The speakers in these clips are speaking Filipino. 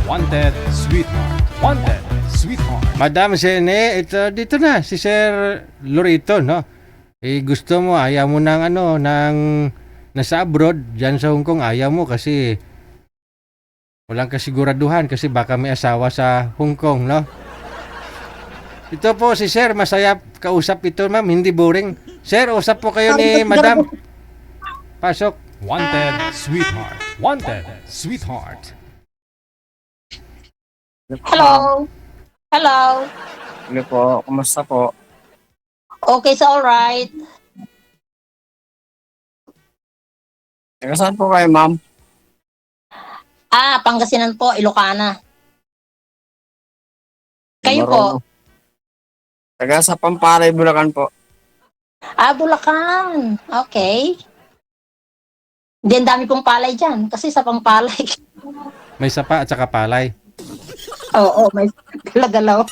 Wanted, sweetheart. Wanted, sweetheart. Madam Sene, ito dito na si Sir Lorito, no? Gusto mo, ayaw mo ng nasa abroad, diyan sa Hong Kong, ayaw mo kasi walang kasiguraduhan kasi baka may asawa sa Hong Kong, no? Ito po si Sir, masaya kausap ito, ma'am, hindi boring. Sir, usap po kayo ni Madam. Pasok. Wanted, sweetheart. Wanted, sweetheart. Hello. Hello. Hello po, kumusta po? Okay, so alright. Taga saan po kayo, ma'am? Pangasinan po, Ilocana. Kayo po? Taga sa Pamparay, Bulacan po. Bulacan. Okay. Hindi, ang dami pong palay dyan. Kasi sa Pampalay. May sapa at saka palay. Oo, may dalawa.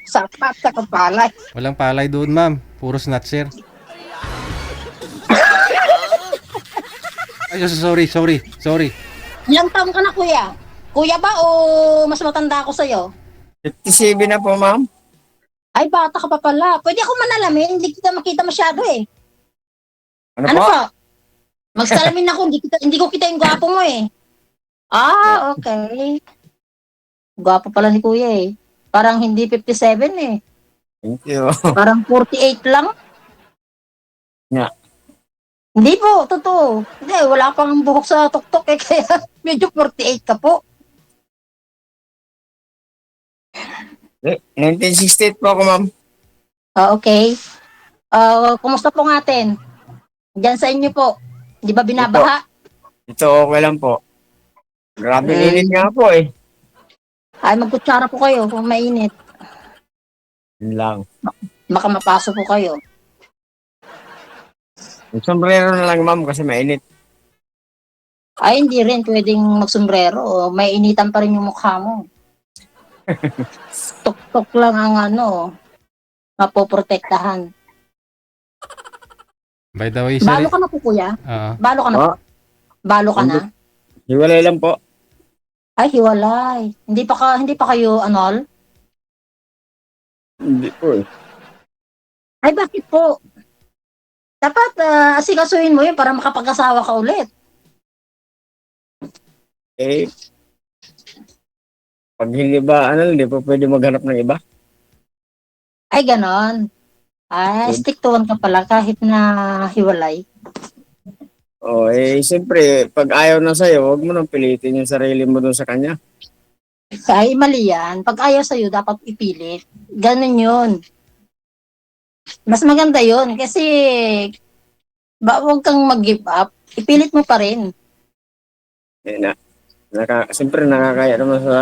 Sapat sa palay. Walang palay doon, ma'am. Puro snatcher. Ay, sorry. Ilang taon ka na, kuya? Kuya ba o mas matanda ako sa'yo? 57 na po, ma'am. Ay, bata ka pa pala. Pwede ako manalamin. Hindi kita makita masyado eh. Ano Ano po? po? Magsalamin ako. Hindi ko kita yung gwapo mo eh. Okay. Gwapo pala ni kuya eh. Parang hindi 57 eh. Thank you. Parang 48 lang. Nga. Hindi po, totoo. Hindi, wala pang buhok sa tuktok eh. Kaya medyo 48 ka po. 1968 po ako, ma'am. Okay. Kumusta po natin? Diyan sa inyo po. Di ba binabaha? Ito okay lang po. Grabe init nga po eh. Ay, magkutsara po kayo kung mainit. Yun lang. Baka mapasok po kayo. Yung sombrero na lang, ma'am, kasi mainit. Ay, hindi rin pwedeng magsombrero. May initan pa rin yung mukha mo. Tok-tok lang ang mapoprotektahan. By the way, Sir. Balo ka na po, kuya? Balo ka na po? Oh, Balo ka na? hiwalay lang po. Ay, hiwalay. Hindi pa kayo anol? Hindi po eh. Ay, bakit po? Dapat asikasuhin mo yun para makapag-asawa ka ulit. Eh, pag hindi ba, hindi po pwede maghanap ng iba. Ay, ganon. Ay, Good. stick to one ka pala kahit na hiwalay. Siyempre, pag ayaw na sa'yo, huwag mo nang pilitin yung sarili mo dun sa kanya. Ay, mali yan. Pag ayaw sa'yo, dapat ipilit. Ganon yun. Mas maganda yun kasi huwag kang mag-give up. Ipilit mo pa rin. Siyempre, nakakaya naman sa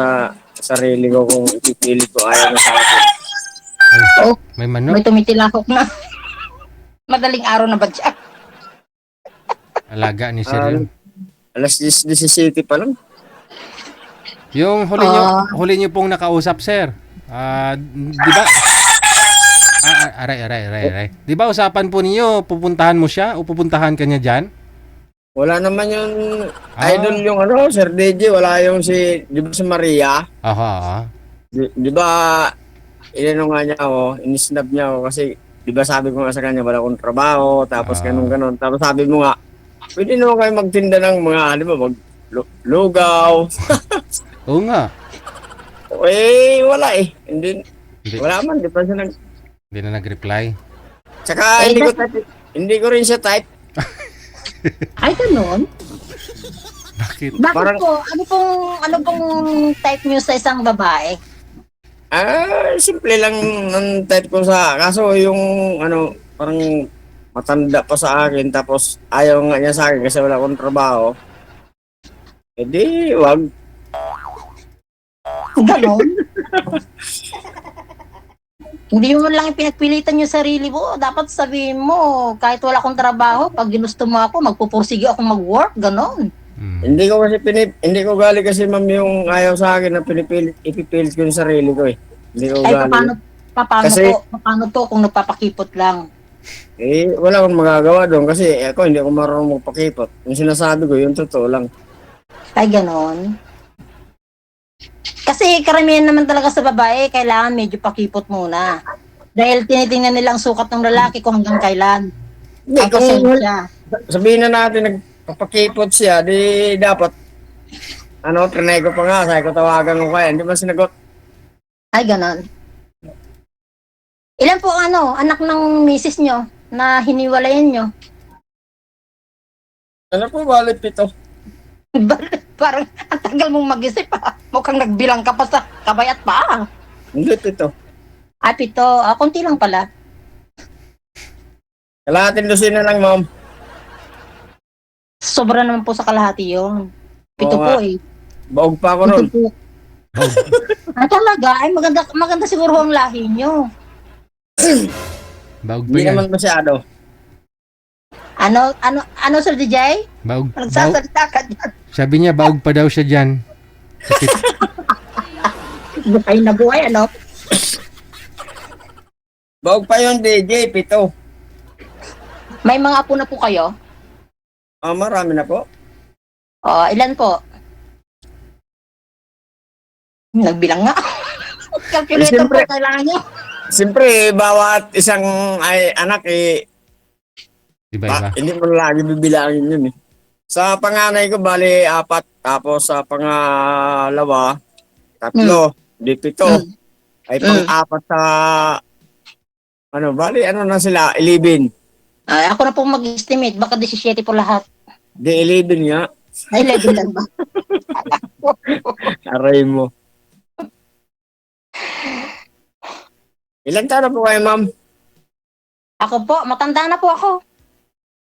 sarili ko kung ipipilit ko ayaw na sa akin. Oh, May manok. may tumitilakok na. Madaling araw na ba dyan? Alaga ni Sir yun. Alas 10:17 pa lang. Yung huli nyo pong nakausap, Sir. Di ba? Aray. Di ba usapan po ninyo, pupuntahan mo siya o pupuntahan ka niya dyan? Wala naman yung idol yung Sir DJ, wala yung di ba si Maria? Aha. Di ba, inano nga niya ako, inisnab niya ako kasi, di ba sabi ko nga sa kanya, wala akong trabaho, tapos ganun. Tapos sabi mo nga, pwede naman kayo magtinda ng mga, di ba, lugaw. Oo nga. Wala eh. Wala man, di pa siya Hindi na nag-reply. Tsaka, hindi ko rin siya type. Ay, ganon. Bakit? Bakit Parang- po? Ano pong type nyo sa isang babae? Simple lang ang type ko kaso yung, parang matanda pa sa akin, tapos ayaw nga niya sa akin kasi wala akong trabaho. Wag. Ganon. Hindi mo lang pinagpilitan yung sarili mo. Dapat sabihin mo, kahit wala akong trabaho, pag ginusto mo ako, magpupursige ako mag-work. Ganon. Hindi ko gali kasi, ma'am, yung ayaw sa akin na ipipilit ko yung sarili ko eh. Hindi ko Ay, gali. paano to kung nagpapakipot lang? Wala akong magagawa doon kasi ako hindi ako marunong magpakipot. Yung sinasabi ko, yung totoo lang. Ay, ganon. Kasi karamihan naman talaga sa babae, kailangan medyo pakipot muna. Dahil tinitingnan nila ang sukat ng lalaki kung hanggang kailan. Hindi, Ang kung pasensya. sabihin na natin nagpapakipot siya, di dapat, trinay ko pa nga, sabi ko tawagan ko kaya, hindi ba sinagot? Ay, ganon. Ilan po anak ng misis nyo na hiniwalayan nyo? Ano po, bali 7. Parang ang tagal mong mag-isip ha. Mukhang nagbilang ka pa sa kabayat pa. Hindi 7. Ay, 7. Konti lang pala. Kalahating dosina lang, ma'am. Sobra naman po sa kalahati yun. 7 Oo po nga. eh. Baog pa ako 7 nun. po. Talaga, ay maganda siguro ang lahi nyo. Baog pa Hindi yan. naman masyado. Ano Sir DJ? Baog, Nagsasalita ka dyan. sabi niya, baog pa daw siya dyan. Buhay na buhay, Baog pa yun, DJ, 7. May mga apo na po kayo? Marami na po. Ilan po? Nagbilang nga. Calculator Siyempre. po kailangan nyo. Siyempre, bawat isang anak, Iba-iba. hindi mo lagi bibilangin yun eh. Sa panganay ko, bali 4. Tapos sa pangalawa, 3. Di 7. Ay pang-4 sa, bali na sila, 11. Ako na po mag-estimate. Baka 17 po lahat. Di 11 nga. Ay, 11 lang ba? Aray mo. Ilan taon na po kayo, ma'am? Ako po, matanda na po ako.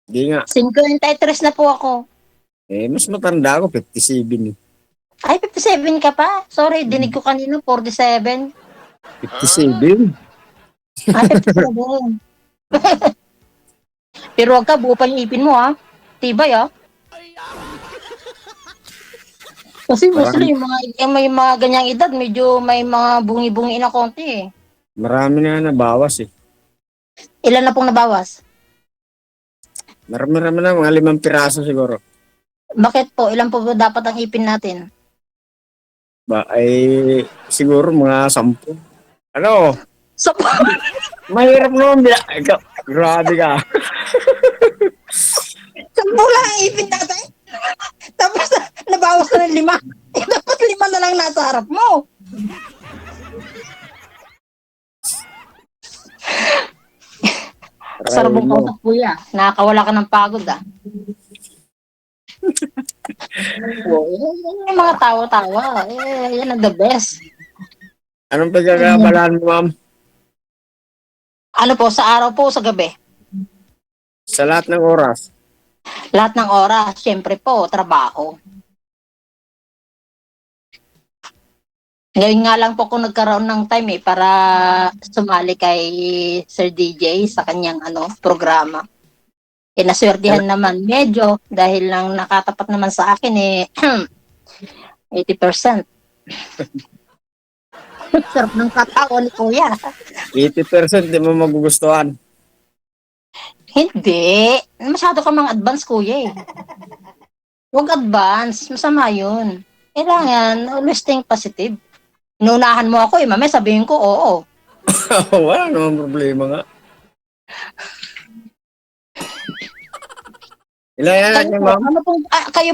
Di nga. 53 na po ako. Mas matanda ako, 57. Ay, 57 ka pa? Sorry, dinig ko kanina, 47. 57? Ay, 57. Pero wag ka, buo pa yung ipin mo, ha? Tibay, ha? Kasi mostly, may mga ganyang edad, medyo may mga bungi-bungi na konti, eh. Marami na nabawas eh. Ilan na pong nabawas? Marami na, mga 5 piraso siguro. Bakit po? Ilan po ba dapat ang ipin natin? Siguro mga 10. So, Mahirap naman. Grabe ka. sampu lang ang ipin natin. Tapos, nabawas na ng 5. Dapat 5 na lang nasa harap mo. Sarap mong kausap, kuya. Nakakawala ka ng pagod, Yung mga tawa-tawa. Yan ang the best. Anong pagkakabalaan mo, ma'am? Ano po, sa araw po, sa gabi? Sa lahat ng oras. Lahat ng oras, syempre po, trabaho. Ngayon nga lang po kung nagkaroon ng time para sumali kay Sir DJ sa kanyang programa. Naswertihan naman medyo dahil lang nakatapat naman sa akin 80%. Sarap ng katao ni Kuya. 80% di mo magugustuhan. Hindi. Masyado ka mga advance, Kuya eh. Huwag advance. Masama yun. Kailangan always think positive. Nunahan mo ako mamaya sabihin ko oo. Wala naman problema nga. Ilan anak niyo, ma'am?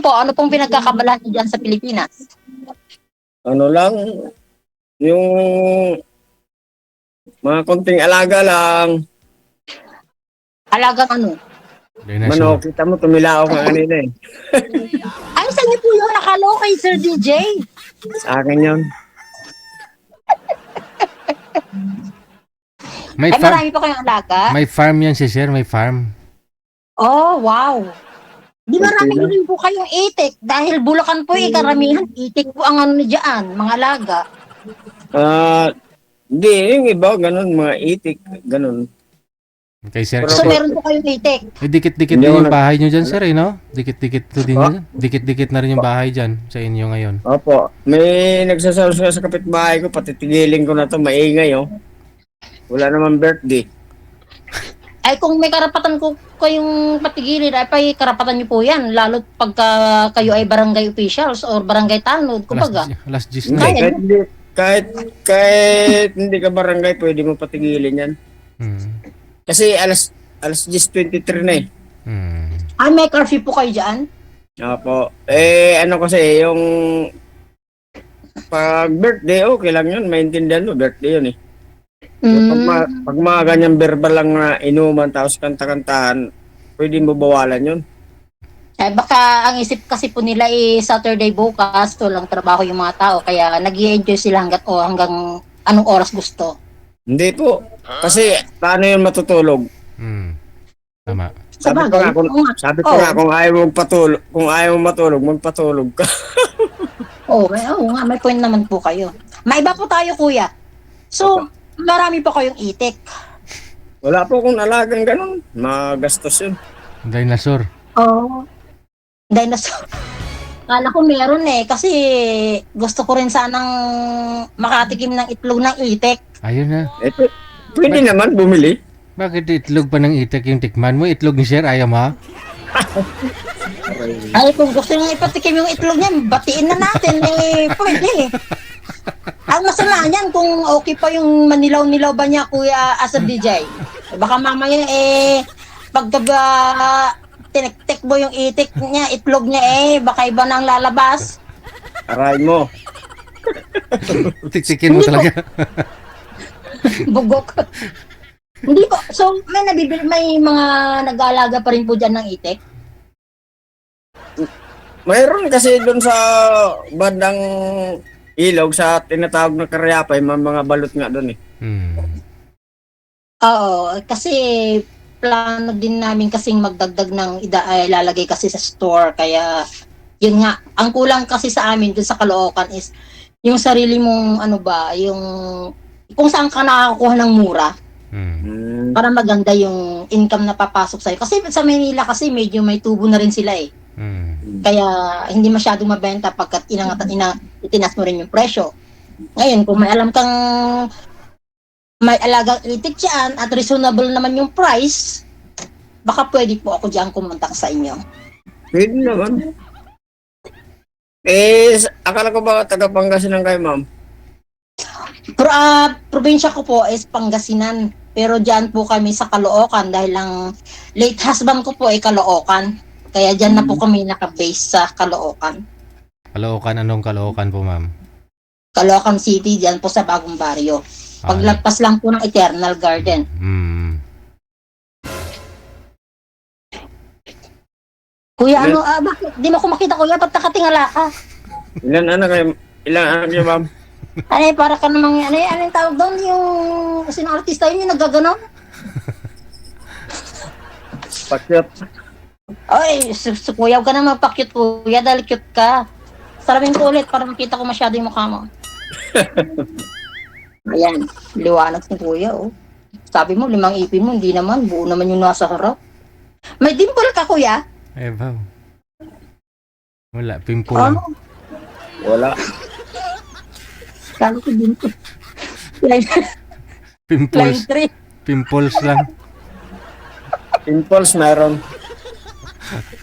Ano pong pinagkakabalahan niyo dyan sa Pilipinas? Yung mga konting alaga lang. Alagang ano? Manok, kita mo, tumilaw ka kanina eh. Ay, saan niyo po yun? Nakalo kay Sir DJ? Sa akin yun. May Ay, marami pa kayong alaga? May farm yan si sir, may farm. Oh, wow. Di marami rin po kayong itik dahil Bulacan po karamihan itik po ang dyan, mga alaga. Hindi, yung iba, ganun, mga itik, ganun. Okay, sir. So, meron po kayong itik. Dikit-dikit Hindi din ako yung bahay nyo dyan, sir, no? Dikit-dikit to din yun. Dikit-dikit na rin yung bahay dyan sa inyo ngayon. Opo, may nagsasabi sa kapitbahay ko, pati tigilin ko na to, maingay, oh. Wala naman birthday. Ay kung may karapatan ko kayong patigilin, ay pay karapatan niyo po yan. Lalo pagka kayo ay barangay officials or barangay tanod, kumbaga. Last gis Hindi, na. Kaya- kahit hindi ka barangay, pwede mo patigilin yan. Hmm. Kasi alas 10:23 na eh. Hmm. Ay may curfew po kayo dyan? Opo. Ano kasi, yung pag birthday, okay lang yun. Maintindihan mo, birthday yun eh. Pag mga ganyang verbal lang na inuman, tapos kanta-kantahan, pwede mo bawalan yun. Ay baka ang isip kasi po nila Saturday bukas, walang trabaho yung mga tao, kaya nag-i-enjoy sila hanggang anong oras gusto. Hindi po. Kasi, paano yun matutulog? Hmm. Tama. Sabi ko nga, kung ayaw mong patulog, kung ayaw mong matulog, magpatulog ka. Oo nga, may point naman po kayo. May iba po tayo, kuya. So, marami po kayong itik. Wala po akong alagang ganun. Magastos yun. Dinosaur. Oo. Dinosaur. Kala ko meron kasi gusto ko rin sanang makatikim ng itlog ng itik. Ayun na. Pwede naman bumili. Bakit itlog pa ng itik yung tikman mo? Itlog ni Sir, ayaw mo? Ay, kung gusto nyo ipatikim yung itlog niya, batiin na natin. Pwede. Ang masama niyan, kung okay pa yung manilaw-nilaw ba niya, kuya, as a DJ. Baka mamaya, pagka tinik-tik mo yung itik niya, itlog niya, baka iba nang lalabas. Aray mo. Tiksikin mo talaga. Bugok. Hindi ko. So, may mga nag-aalaga pa rin po dyan ng itik? Mayroon kasi doon sa bandang ilog sa tinatawag na Karyapay, may mga balot nga doon eh. Hmm. Oo, kasi plano din namin kasing magdagdag ng ilalagay kasi sa store. Kaya, yun nga, ang kulang kasi sa amin dun sa Caloocan is yung sarili mong yung kung saan ka nakakakuha ng mura Hmm. para maganda yung income na papasok sa'yo. Kasi sa Manila kasi medyo may tubo na rin sila eh. Hmm. Kaya hindi masyadong mabenta pagkat itinas mo rin yung presyo. Ngayon, kung may alam kang may alagang itik dyan at reasonable naman yung price, baka pwede po ako dyan kumontak sa inyo. Pwede naman. Akala ko ba taga Pangasinan kayo, ma'am? Probinsya ko po is Pangasinan. Pero dyan po kami sa Caloocan dahil ang late husband ko po ay Caloocan. Kaya dyan na po kami naka-base sa Caloocan. Caloocan, anong Caloocan po, ma'am? Caloocan City, dyan po sa Bagong Baryo. Paglagpas lang po ng Eternal Garden. Hmm. Kuya, bakit? Di mo ko makita, kuya, ba't nakatingala ka? Ilan anak niyo, ma'am? Ay, para ka namang, ano yung tawag doon, yung sinong artista yun, yung naggaganon? Pakyat. Ay, kuya, huwag ka na magpa-cute, kuya, dahil cute ka. Sarapin ko ulit para makita ko masyado yung mukha mo. Ayan, liwanag ni kuya, oh. Sabi mo, 5 ipin mo, hindi naman, buo naman yung nasa harap. May dimple ka, kuya? Wow. Wala, pimple lang. Wala. Kala ko dimple. Line Pimples. 3. Pimples lang. Pimples meron.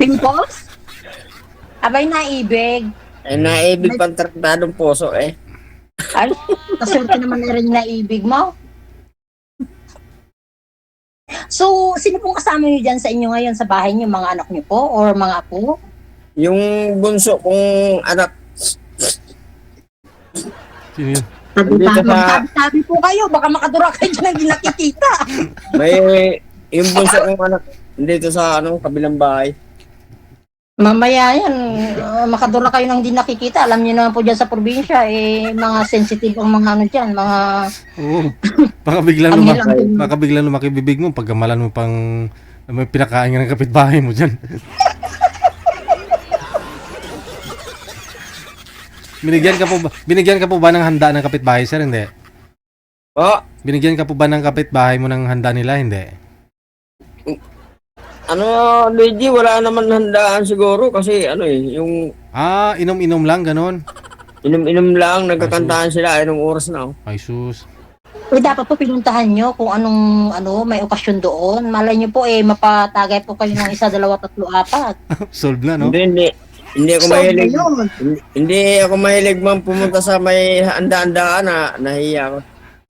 Pimples? Abay, naibig. Naibig pang traktadong puso eh. Ay, kasulti naman na rin naibig mo. So, sino pong kasama niyo dyan sa inyo ngayon sa bahay niyo? Mga anak niyo po or mga apo? Yung bunso kong anak, Sino yun? Dito sa- Sabi po kayo, baka makadura kayo dyan hindi nakikita. may yung bunso kong anak dito sa kabilang bahay. Mamaya yan, makadura kayo nang hindi nakikita. Alam niyo naman po dyan sa probinsya, mga sensitive ang mga dyan, mga... Oo. Baka biglang Ang lumaki. hilang- Baka biglang lumaki bibig mo pagkamalan mo pang may pinakain ka ng kapitbahay mo dyan. Binigyan ka po ba ng handa ng kapitbahay, sir? Hindi. Oh, Binigyan ka po ba ng kapitbahay mo ng handa nila? Hindi. Lady, wala naman handaan siguro kasi yung Inom-inom lang, ganun. inom-inom lang, nagkakantahan sila, anong oras na. Ay, sus. dapat po pinuntahan nyo kung anong may okasyon doon. Malay nyo po mapatagay po kayo ng 1, 2, 3, 4. Solve na, no? Hindi ako So, mahilig. yun. Hindi ako mahilig man pumunta sa may handa-handaan na nahiya ako.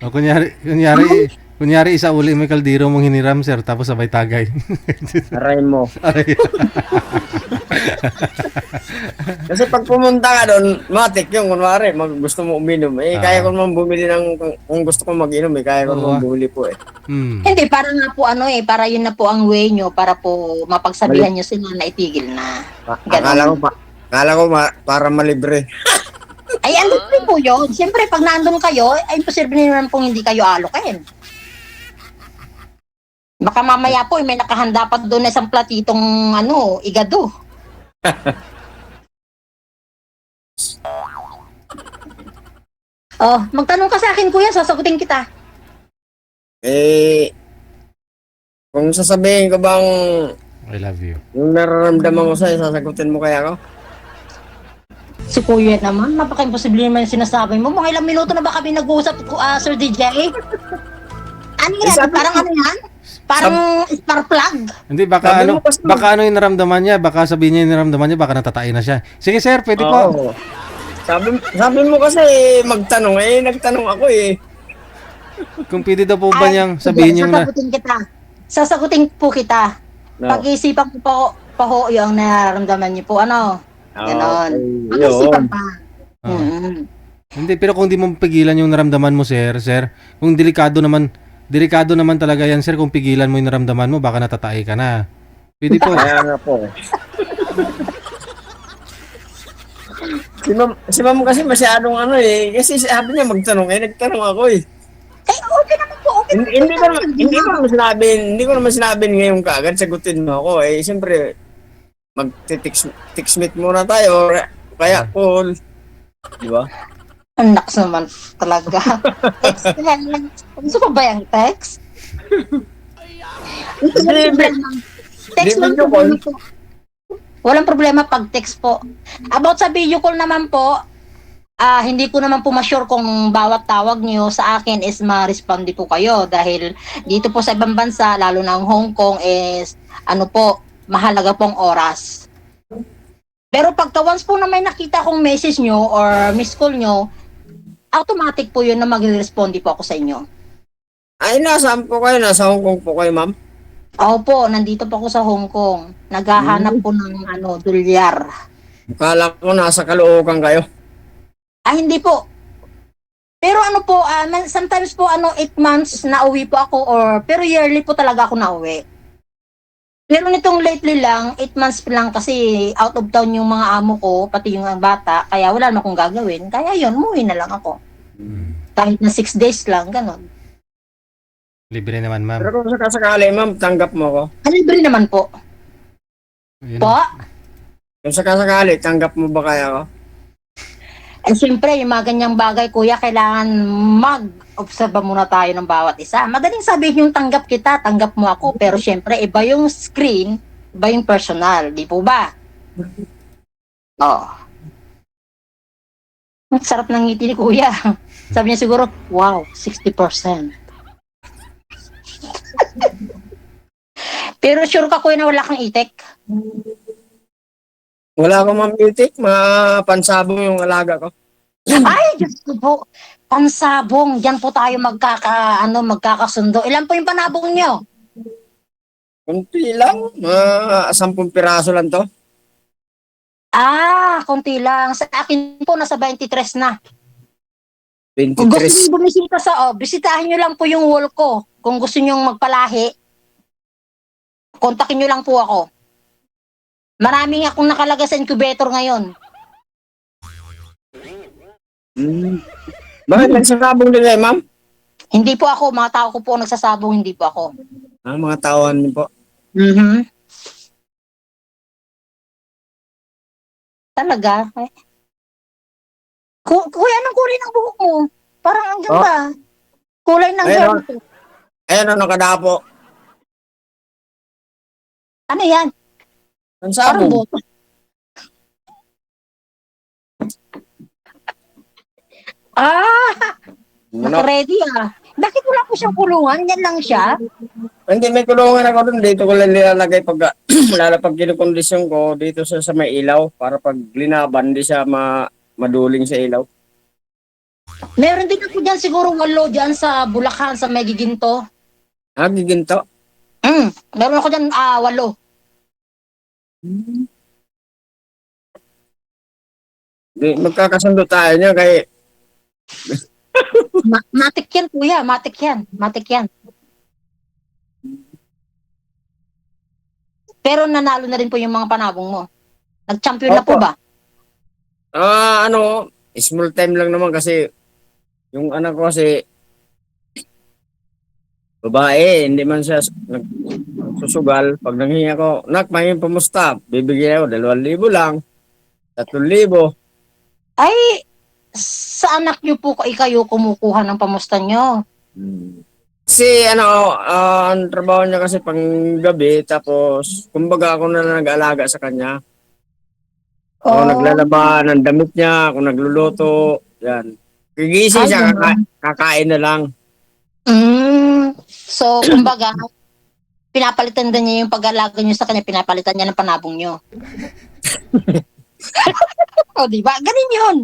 O, kunyari isa uli may kaldero mong hiniram, sir, tapos sabay tagay. Aray mo. Aray. Kasi pag pumunta ka doon, matik yung kunwari, gusto mo uminom. Kaya ko naman bumili kung gusto ko mag-inom, kaya ko Oo, naman bumili po eh. Hindi, para nga po para yun na po ang way nyo, para po mapagsabihan nyo sila na itigil na. Ganon. Akala ko para malibre. Ay, ano po yun? Siyempre, pag nandun kayo, ay imposible naman pong hindi kayo alokin. Baka mamaya po, may nakahanda pa doon na isang platitong, igado. Magtanong ka sa akin, kuya, sasagutin kita. Kung sasabihin ko bang I love you. yung nararamdaman ko sa'yo, sasagutin mo kaya ako? Si kuya naman, napaka-imposible naman yung sinasabi mo. Mga ilang minuto na ba kami nag-uusap, Sir DJ? Ano yan? sabi Parang ko- ano yan? Parang spark plug. Hindi, baka Sabi ano, mo kasi- baka ano yung naramdaman niya, baka sabihin niya yung naramdaman niya, baka natatain na siya. Sige, sir, pwede po. Oo. Sabi mo kasi magtanong, nagtanong ako eh. Kung pwede daw po ba niyang sabihin yung na... Sasagutin kita. Sasagutin po kita. No. Pag-isipan ko pa ho yung nararamdaman niyo po. Ganon. Okay, Pag-isipan yun. pa. Ah. Mm. Hindi, pero kung di mo pigilan yung naramdaman mo, sir, kung delikado naman talaga yan, sir, kung pigilan mo yung naramdaman mo, baka natatai ka na. Pwede po. Kaya nga po. Si ma'am kasi masyadong kasi sabi niya magtanong, nagtanong ako eh. Okay naman po. Okay naman po. Hindi ko naman sinabi ngayon kaagad, sagutin mo ako siyempre, mag-text meet muna tayo, or kaya call. Di ba? Ang naks naman talaga. Text na lang. Gusto pa ba yung text? Text lang video call. po. Walang problema pag text po. About sa video call naman po, hindi ko naman po ma-sure kung bawat tawag niyo sa akin is ma-responde po kayo dahil dito po sa ibang bansa, lalo na ang Hong Kong is mahalaga pong oras. Pero pagka once po na may nakita kong message nyo or miss call nyo, automatic po yun na mag-responde po ako sa inyo. Nasaan po kayo? Nasa Hong Kong po kayo, ma'am? Opo, nandito po ako sa Hong Kong. Naghahanap po ng dolyar. Kala ko nasa Caloocan kayo. Hindi po. Pero sometimes po 8 months na uwi po ako pero yearly po talaga ako na uwi. Pero nitong lately lang, 8 months lang kasi out of town yung mga amo ko, pati yung bata, kaya wala na akong gagawin. Kaya yun, umuwi na lang ako. Kahit na 6 days lang, ganon. Libre naman, ma'am. Pero kung sakasakali, ma'am, tanggap mo ko. Libre naman po. Yun. Po? Kung sakasakali, tanggap mo ba kaya ko? Siyempre, yung mga ganyang bagay, kuya, kailangan mag-obserba muna tayo ng bawat isa. Madaling sabihin yung tanggap kita, tanggap mo ako. Pero siyempre, iba yung screen, iba yung personal. Di po ba? Ang sarap ng ngiti ni kuya. Sabi niya siguro, wow, 60%. Pero sure ka, kuya, na wala kang itik? Wala akong mamitik, pansabong yung alaga ko. Ay, Diyos ko po. Pansabong. Diyan po tayo magkakasundo. Ilan po yung panabong nyo? Kunti lang, 10 piraso lang to. Konti lang. Sa akin po, nasa 23 na. Kung gusto 23. nyo bumisita bisitahin nyo lang po yung wall ko. Kung gusto nyo magpalahi, kontakin nyo lang po ako. Maraming akong nakalagay sa incubator ngayon. Bakit nagsasabong nila, ma'am? Hindi po ako, mga tao ko po ang nagsasabong, hindi po ako. Mga tawan niyo po. Talaga? Kuya, anong kulay ng buhok mo? Parang ang ganda. Kulay ng hair Ayun, ko. Ayan, nakadapo. Ano yan? Ang Parang sabong. buhok. Ano? Naka-ready Bakit wala po siyang kulungan? Yan lang siya? Hindi, may kulungan ako doon. Dito ko lang nilalagay pag, lalo pag kinukondisyon ko, dito sa may ilaw, para pag linaban, di siya maduling sa ilaw. Meron din ako dyan siguro 8 dyan sa Bulacan, sa may Giginto. Giginto. Meron ako dyan 8. Di, magkakasundo tayo niya kay Matik yan, kuya. Matik yan. Matik yan. Pero nanalo na rin po yung mga panabong mo. Nag-champion na po Opo. ba? Small time lang naman kasi yung anak ko kasi babae, hindi man siya nagsusugal. Pag nanghingi ako, nak, may pumusta, bibigyan ako 2,000 lang, 3,000. Ay, sa anak niyo po kayo kumukuha ng pamusta niyo. Kasi ang trabaho niya kasi pang gabi, tapos kumbaga ako na lang nag-aalaga sa kanya. Ako naglalaba ng damit niya, ako nagluluto, yan. Gigising siya, kakain na lang. So, kumbaga, pinapalitan din niya yung pag-alaga niyo sa kanya, pinapalitan niya ng panabong niyo. O, di ba? Ganun yun.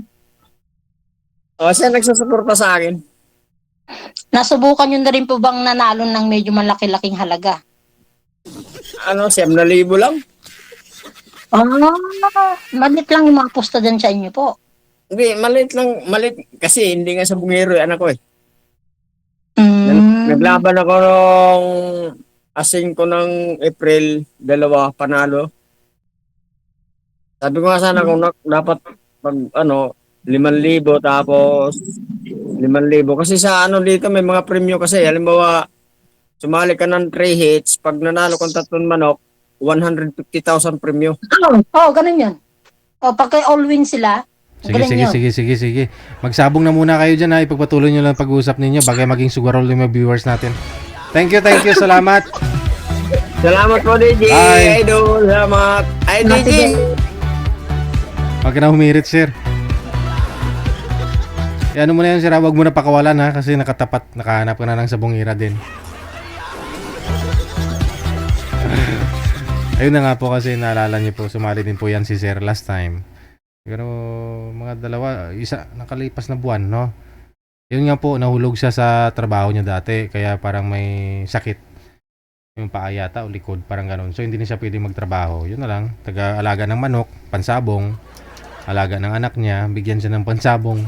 Siya nagsusuporta sa akin. Nasubukan niyo na rin po bang nanalo ng medyo malaki-laking halaga? 7,000 lang. Malit lang yung mga pusta dyan sa inyo po. Hindi, malit kasi hindi nga sa bungero yung anak ko eh. Mm. Naglaban ako nung asing ko ng April 2, panalo. Sabi ko nga sana kung dapat pag 5,000 tapos 5,000 kasi sa dito may mga premyo kasi halimbawa sumali ka ng 3 hits pag nanalo kang 3 manok 150,000 premyo. Ganun yun. Pag kay all win sila, Sige. Magsabong na muna kayo dyan ha. Ipagpatuloy nyo lang pag-uusap ninyo bagay maging sugarol yung mga viewers natin. Thank you. Salamat. Salamat po, DJ. Bye. Idol. Salamat. Ay, DJ. Huwag ka na humirit, sir. Ano mo na yan, sir. Huwag mo na pakawalan ha. Kasi nakahanap ka na ng sabongira din. Ayun na nga po kasi naalala niyo po, sumali din po yan si sir last time. Pero mga isa nakalipas na buwan, no? Yun nga po, nahulog siya sa trabaho niya dati. Kaya parang may sakit. Yung paa yata o likod, parang ganun. So hindi na siya pwede magtrabaho. Yun na lang, taga-alaga ng manok, pansabong, alaga ng anak niya, bigyan siya ng pansabong.